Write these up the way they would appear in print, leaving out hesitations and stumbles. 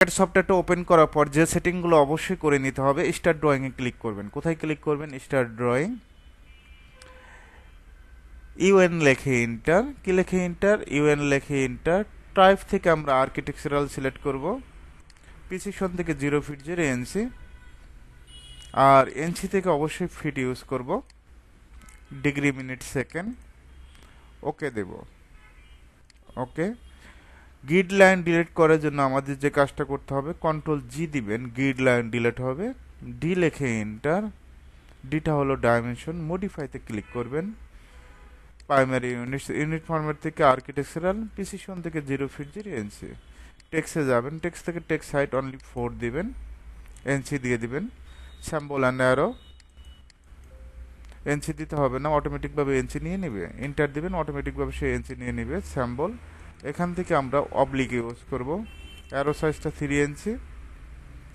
সফটওয়্যারটা ওপেন করার পর যে সেটিংগুলো অবশ্যই করে নিতে হবে, স্টার্ট ড্রয়িং এ ক্লিক করবেন। কোথায় ক্লিক করবেন? স্টার্ট ড্রয়িং, ইউএন লেখে এন্টার। কি লেখে এন্টার? ইউএন লেখে এন্টার। টাইপ থেকে আমরা আর্কিটেকচারাল সিলেক্ট করব, প্রিসিশন থেকে 0 ফিট 0 এনসি, আর এনসি থেকে অবশ্যই ফিট ইউজ করব, ডিগ্রি মিনিট সেকেন্ড, ওকে দেব। ওকে। গ্রিড লাইন ডিলিট করার জন্য আমাদের যে কাজটা করতে হবে, কন্ট্রোল জি দিবেন, গ্রিড লাইন ডিলিট হবে। ডি লেখে এন্টার, ডিটা হলো ডাইমেনশন, মডিফাইতে ক্লিক করবেন। প্রাইমারি ইউনিট ফরম্যাট থেকে আর্কিটেকচারাল, প্রিসিশন থেকে 0 ফিট 0 এনসি। টেক্সে যাবেন, টেক্সট থেকে টেক্সট হাইট অনলি 4 দিবেন, এনসি দিয়ে দিবেন। স্যাম্বল অ্যান্ড অ্যারো, এনসি দিতে হবে না, অটোমেটিকভাবে এনসি নিয়ে নেবে। এন্টার দিবেন, অটোমেটিকভাবে সে এনসি নিয়ে নেবে। স্যাম্বল, এখান থেকে আমরা অবলিক ইউজ করব। অ্যারো সাইজটা 3 এনসি,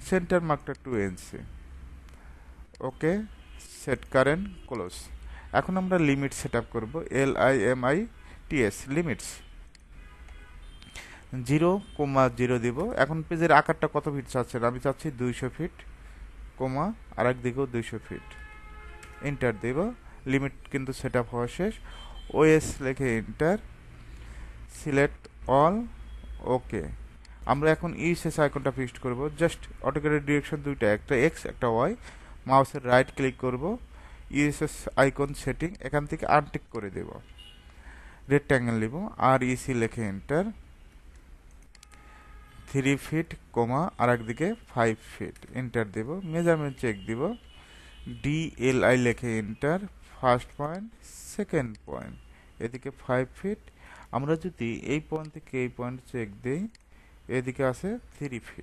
সেন্টার মার্কটা 2 এনসি। ওকে, সেট কারেন্ট, ক্লোজ। এখন আমরা লিমিট সেট আপ করবো, LIMITS, লিমিটস 0,0 দিব। এখন পেজের আকারটা কত ফিট চাচ্ছেন? আমি চাচ্ছি 200 ফিট, কমা আর একদিকেও 200 ফিট। এন্টার দেব। লিমিট কিন্তু সেট আপ হওয়া শেষ। ওএস লিখে এন্টার, সিলেক্ট অল, ওকে। আমরা এখন ইউএসএস আইকনটা ফিক্সড করব। জাস্ট অটোক্যাডের ডিরেকশন দুইটা, একটা এক্স একটা ওয়াই। মাউসের রাইট ক্লিক করব, ইউএসএস আইকন সেটিং, এখান থেকে আনটিক করে দেব, রেক্ট্যাঙ্গেল নিব, আর ইসি লিখে এন্টার, 3 ফিট, কমা আর একদিকে 5 ফিট। এন্টার দেব। মেজারমেন্ট চেক দিব, DLI লিখে enter, first point, second point, এদিকে 5 ফিট। আমরা যদি এই পয়েন্ট থেকে এই পয়েন্ট চেক দেই, এদিকে আছে 3 ফিট।